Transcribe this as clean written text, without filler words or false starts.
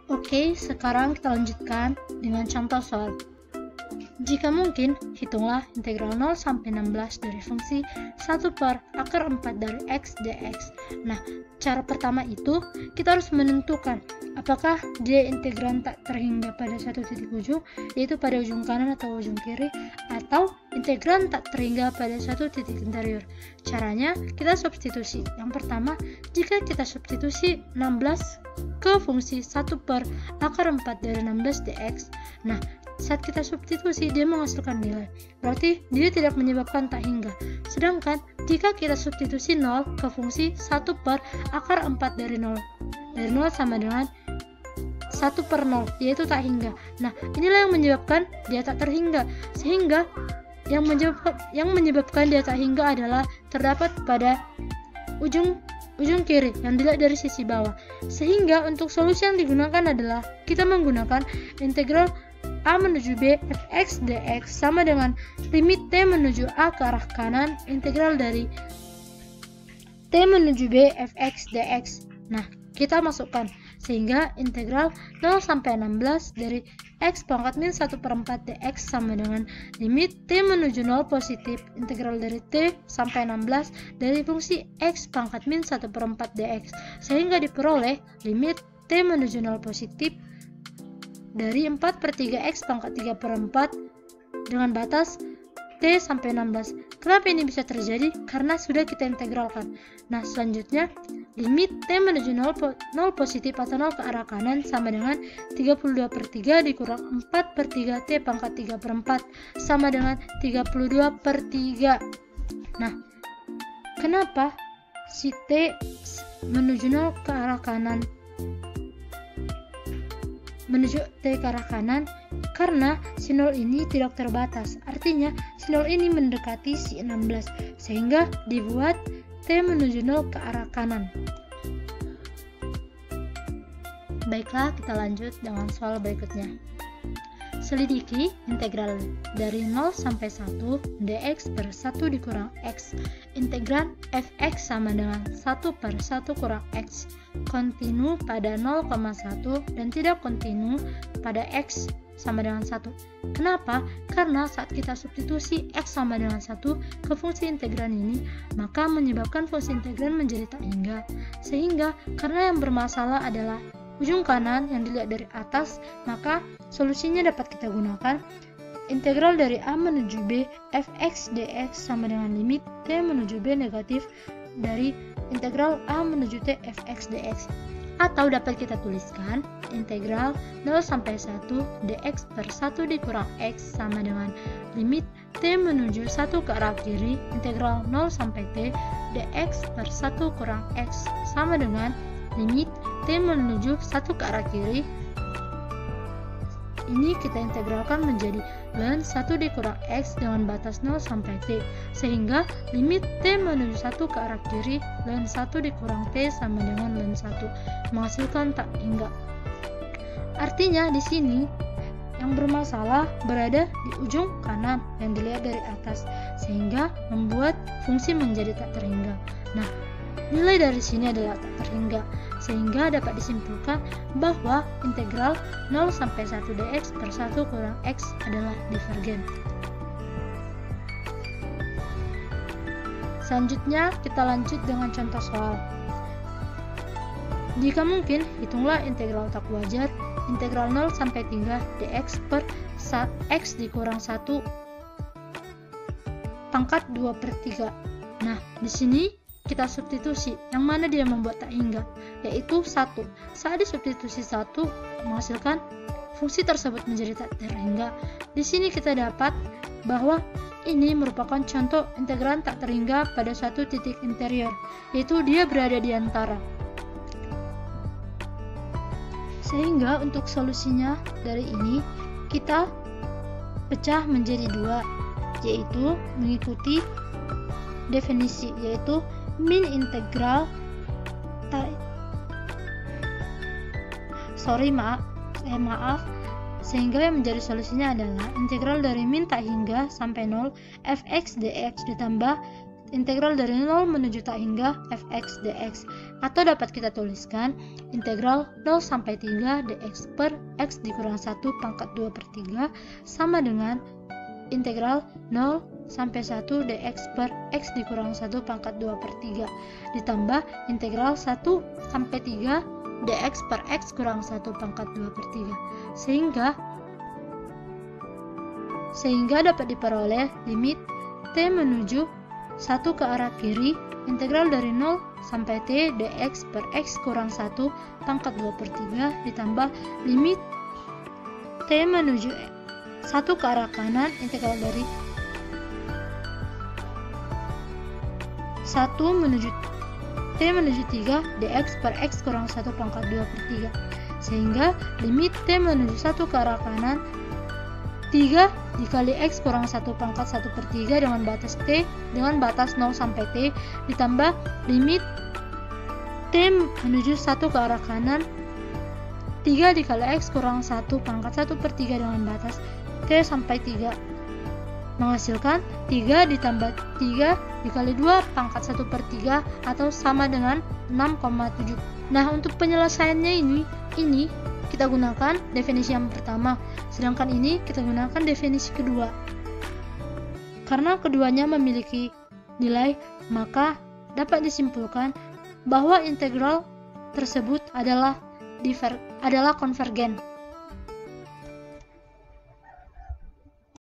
Oke, sekarang kita lanjutkan dengan contoh soal. Jika mungkin, hitunglah integral 0 sampai 16 dari fungsi 1 per akar 4 dari x dx. Nah, cara pertama itu kita harus menentukan apakah dia integran tak terhingga pada satu titik ujung, yaitu pada ujung kanan atau ujung kiri, atau integran tak terhingga pada satu titik interior. Caranya kita substitusi. Yang pertama, jika kita substitusi 16 ke fungsi 1 per akar 4 dari 16 dx, nah saat kita substitusi dia menghasilkan nilai, berarti dia tidak menyebabkan tak hingga. Sedangkan jika kita substitusi 0 ke fungsi 1 per akar 4 dari 0 sama dengan 1 per 0, yaitu tak hingga. Nah, inilah yang menyebabkan dia tak terhingga, sehingga yang menyebabkan dia tak hingga adalah terdapat pada ujung kiri yang dilihat dari sisi bawah. Sehingga untuk solusi yang digunakan adalah kita menggunakan integral A menuju B fx dx sama dengan limit T menuju A ke arah kanan integral dari T menuju B fx dx. Nah, kita masukkan sehingga integral 0 sampai 16 dari x pangkat min 1 per 4 dx sama dengan limit T menuju 0 positif integral dari T sampai 16 dari fungsi x pangkat min 1 per 4 dx, sehingga diperoleh limit T menuju 0 positif dari 4 per 3x pangkat 3 per 4 dengan batas T sampai 16. Kenapa ini bisa terjadi? Karena sudah kita integralkan. Nah, selanjutnya limit T menuju 0 positif atau 0 ke arah kanan sama dengan 32 per 3 dikurang 4 per 3 T pangkat 3 per 4 sama dengan 32 per 3. Nah, kenapa si T menuju 0 ke arah kanan menuju T ke arah kanan? Karena si 0 ini tidak terbatas, artinya si 0 ini mendekati si 16, sehingga dibuat T menuju 0 ke arah kanan. Baiklah, kita lanjut dengan soal berikutnya. Selidiki integral dari 0 sampai 1 dx per 1 dikurang x. Integran fx sama dengan 1 per 1 kurang x. Kontinu pada 0,1 dan tidak kontinu pada x sama dengan 1. Kenapa? Karena saat kita substitusi x sama dengan 1 ke fungsi integran ini, maka menyebabkan fungsi integran menjadi tak hingga. Sehingga karena yang bermasalah adalah ujung kanan yang dilihat dari atas, maka solusinya dapat kita gunakan integral dari A menuju B fx dx sama dengan limit T menuju B negatif dari integral A menuju T fx dx. Atau dapat kita tuliskan integral 0 sampai 1 dx per 1 dikurang x sama dengan limit T menuju 1 ke arah kiri integral 0 sampai T dx per 1 kurang x sama dengan limit T menuju 1 ke arah kiri. Ini kita integralkan menjadi ln 1 dikurang x dengan batas 0 sampai T, sehingga limit T menuju 1 ke arah kiri ln 1 dikurang T sama dengan ln 1, menghasilkan tak hingga. Artinya di sini yang bermasalah berada di ujung kanan yang dilihat dari atas, sehingga membuat fungsi menjadi tak terhingga. Nah, nilai dari sini adalah tak terhingga, sehingga dapat disimpulkan bahwa integral 0 sampai 1 dx per 1 kurang x adalah divergen. Selanjutnya kita lanjut dengan contoh soal. Jika mungkin, hitunglah integral tak wajar integral 0 sampai 3 dx per x dikurang 1 pangkat 2 per 3. Nah, di sini kita substitusi yang mana dia membuat tak hingga, yaitu 1. Saat disubstitusi 1 menghasilkan fungsi tersebut menjadi tak terhingga. Di sini kita dapat bahwa ini merupakan contoh integran tak terhingga pada suatu titik interior, yaitu dia berada di antara. Sehingga untuk solusinya dari ini kita pecah menjadi 2, yaitu mengikuti definisi, yaitu min integral maaf, sehingga yang menjadi solusinya adalah integral dari min tak hingga sampai 0 fx dx ditambah integral dari 0 menuju tak hingga fx dx, atau dapat kita tuliskan integral 0 sampai 3 dx per x dikurang 1 pangkat 2 per 3 sama dengan integral 0 sampai 1 dx per x dikurang 1 pangkat 2 per 3 ditambah integral 1 sampai 3 dx per x kurang 1 pangkat 2 per 3 sehingga dapat diperoleh limit t menuju 1 ke arah kiri integral dari 0 sampai t dx per x kurang 1 pangkat 2 per 3 ditambah limit t menuju 1 ke arah kanan integral dari 1 menuju t menuju 3 dx per x kurang 1 pangkat 2 per 3 sehingga limit t menuju 1 ke arah kanan 3 dikali x kurang 1 pangkat 1 per 3 dengan batas t dengan batas 0 sampai t ditambah limit t menuju 1 ke arah kanan 3 dikali x kurang 1 pangkat 1 per 3 dengan batas t sampai 3 menghasilkan 3 ditambah 3 dikali 2 pangkat 1 per 3 atau sama dengan 6,7. Nah, untuk penyelesaiannya ini kita gunakan definisi yang pertama, sedangkan ini kita gunakan definisi kedua. Karena keduanya memiliki nilai, maka dapat disimpulkan bahwa integral tersebut adalah konvergen.